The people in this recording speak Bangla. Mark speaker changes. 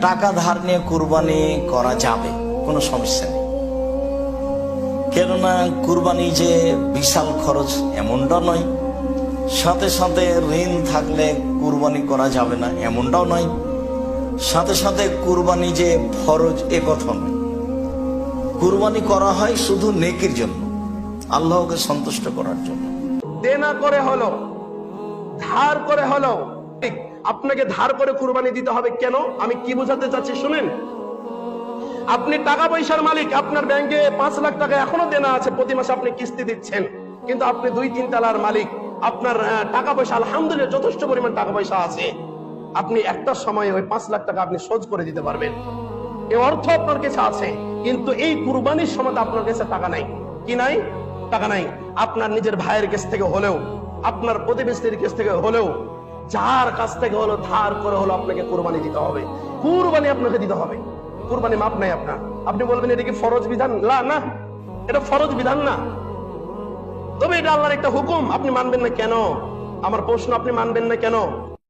Speaker 1: টাকা ধার নিয়ে কুরবানি করা যাবে, কোনো সমস্যা নেই। কেননা কুরবানি যে বিশাল খরচ এমনটা নয়, সাথে সাথে ঋণ থাকলে কুরবানি করা যাবে না এমনটাও নয়, সাথে সাথে কুরবানি যে ফরজ এ কথা নয়। কুরবানি করা হয় শুধু নেকির জন্য, আল্লাহকে সন্তুষ্ট করার জন্য।
Speaker 2: দেনা করে হলো, ধার করে হলো, আপনাকে ধার করে কুরবানি দিতে হবে কেন? আমি কি বোঝাতে চাচ্ছি শুনেন। আপনি টাকা পয়সার মালিক, আপনার ব্যাংকে 5 লাখ টাকা এখনো দেনা আছে, প্রতি মাসে আপনি কিস্তি দিচ্ছেন, কিন্তু আপনি 2-3 তলার মালিক, আপনার টাকা পয়সা আলহামদুলিল্লাহ যথেষ্ট পরিমাণ টাকা পয়সা আছে, আপনি একটা সময় ওই 5 লাখ টাকা আপনি শোধ করে দিতে পারবেন, এই অর্থ আপনার কাছে আছে। কিন্তু এই কুরবানির সময় আপনার কাছে টাকা নাই। কি নাই? টাকা নাই। আপনার নিজের ভাইয়ের কাছ থেকে হলেও, আপনার প্রতিবেশীর কাছ থেকে হলেও, যার কাছ থেকে হলো ধার করে হলো আপনাকে কুরবানি দিতে হবে। কুরবানি আপনাকে দিতে হবে, কুরবানি মাপ নাই আপনার। আপনি বলবেন এটা কি ফরজ বিধান? না, এটা ফরজ বিধান না, তবে এটা আল্লাহর একটা হুকুম। আপনি মানবেন না কেন? আমার প্রশ্ন, আপনি মানবেন না কেন?